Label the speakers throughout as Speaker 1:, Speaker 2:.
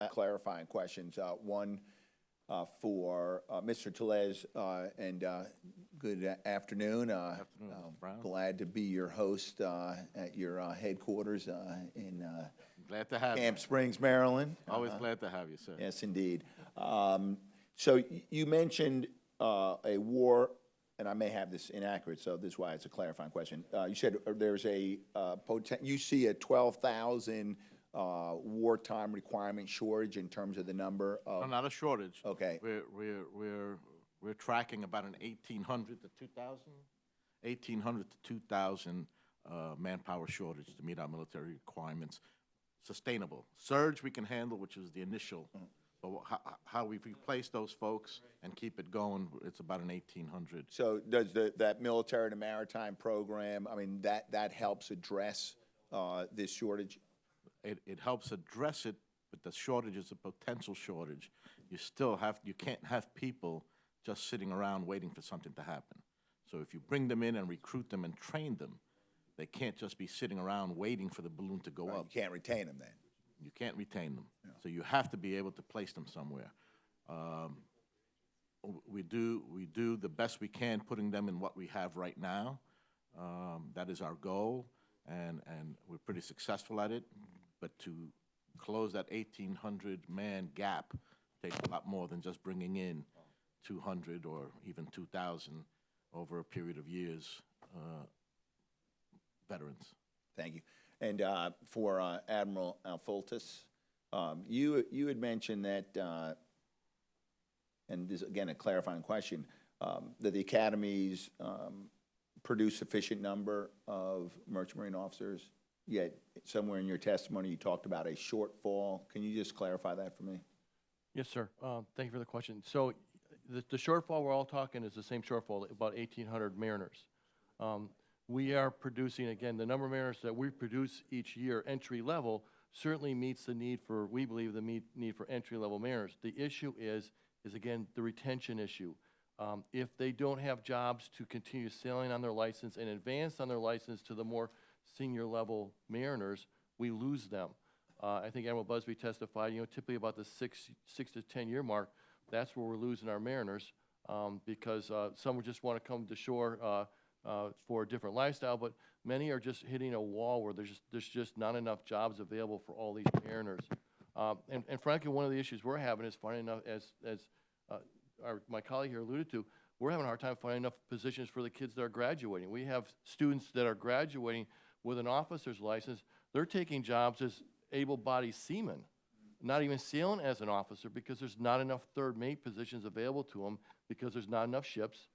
Speaker 1: Clarifying questions. One for Mr. Tellez, and good afternoon.
Speaker 2: Brown.
Speaker 1: Glad to be your host at your headquarters in
Speaker 2: Glad to have
Speaker 1: Camp
Speaker 2: you.
Speaker 1: Springs, Maryland.
Speaker 2: Always glad to have you, sir.
Speaker 1: Yes, indeed. So you mentioned a war, and I may have this inaccurate, so this is why it's a clarifying question. You said there's you see a 12,000 wartime requirement shortage in terms of the number of.
Speaker 2: No, not a shortage.
Speaker 1: Okay.
Speaker 2: We're tracking about an 1,800 to 2,000, 1,800 to 2,000 manpower shortage to meet our military requirements. Sustainable. Surge we can handle, which is the initial. But how we replace those folks and keep it going, it's about an 1,800.
Speaker 1: So does that military to maritime program, I mean, that helps address this shortage?
Speaker 2: It helps address it, but the shortage is a potential shortage. You can't have people just sitting around waiting for something to happen. So if you bring them in and recruit them and train them, they can't just be sitting around waiting for the balloon to go up.
Speaker 1: You can't retain them then.
Speaker 2: You can't retain them. Yeah. So you have to be able to place them somewhere. We do the best we can putting them in what we have right now. That is our goal, and we're pretty successful at it. But to close that 1,800-man gap takes a lot more than just bringing in 200 or even 2,000 over a period of years veterans.
Speaker 1: Thank you. And for Admiral Alfoltis, you had mentioned that, and this again a clarifying question, that the academies produce sufficient number of merchant marine officers. Yet somewhere in your testimony you talked about a shortfall. Can you just clarify that for me?
Speaker 3: Yes, sir. Thank you for the question. So the shortfall we're all talking is the same shortfall, about 1,800 mariners. We are producing, again, the number of mariners that we produce each year, entry level, certainly meets the need for, we believe, the need for entry level mariners. The issue is again, the retention issue. If they don't have jobs to continue sailing on their license and advance on their license to the more senior level mariners, we lose them. I think Admiral Busby testified, typically about the six to 10 year mark, that's where we're losing our mariners because some just want to come to shore for a different lifestyle, but many are just hitting a wall where there's just not enough jobs available for all these mariners. And frankly, one of the issues we're having is finding enough, as my colleague here alluded to, we're having a hard time finding enough positions for the kids that are graduating. We have students that are graduating with an officer's license. They're taking jobs as able-bodied seamen, not even sailing as an officer because there's not enough third mate positions available to them because there's not enough ships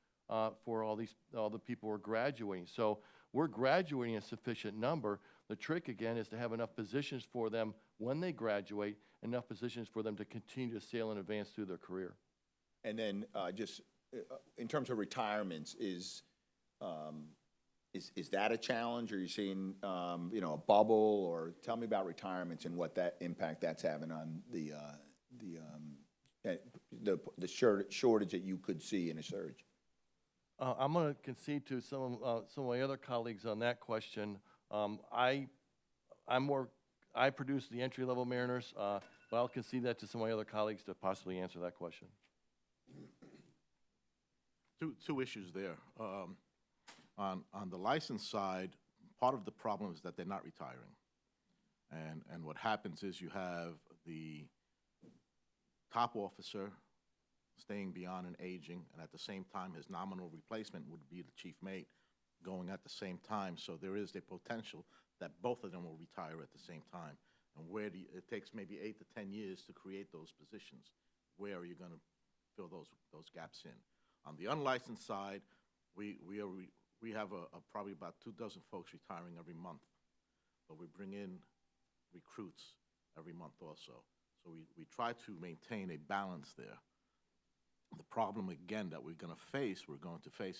Speaker 3: for all the people who are graduating. So we're graduating a sufficient number. The trick, again, is to have enough positions for them when they graduate, enough positions for them to continue to sail and advance through their career.
Speaker 1: And then just in terms of retirements, is that a challenge? Are you seeing a bubble? Or tell me about retirements and what that impact that's having on the shortage that you could see in a surge.
Speaker 3: I'm going to concede to some of my other colleagues on that question. I produce the entry-level mariners, but I'll concede that to some of my other colleagues to possibly answer that question.
Speaker 2: Two issues there. On the license side, part of the problem is that they're not retiring. And what happens is you have the top officer staying beyond and aging, and at the same time his nominal replacement would be the chief mate going at the same time. So there is the potential that both of them will retire at the same time. And it takes maybe 8 to 10 years to create those positions. Where are you going to fill those gaps in? On the unlicensed side, we have probably about 24 folks retiring every month, but we bring in recruits every month also. So we try to maintain a balance there. The problem, again, that we're going to face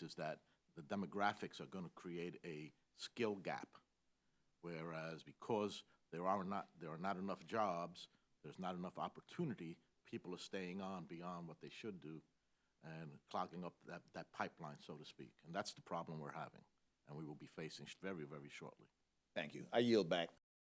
Speaker 2: is that the demographics are going to create a skill gap, whereas because there are not enough jobs, there's not enough opportunity, people are staying on beyond what they should do and clogging up that pipeline, so to speak. And that's the problem we're having, and we will be facing very, very shortly.
Speaker 1: Thank you. I yield back.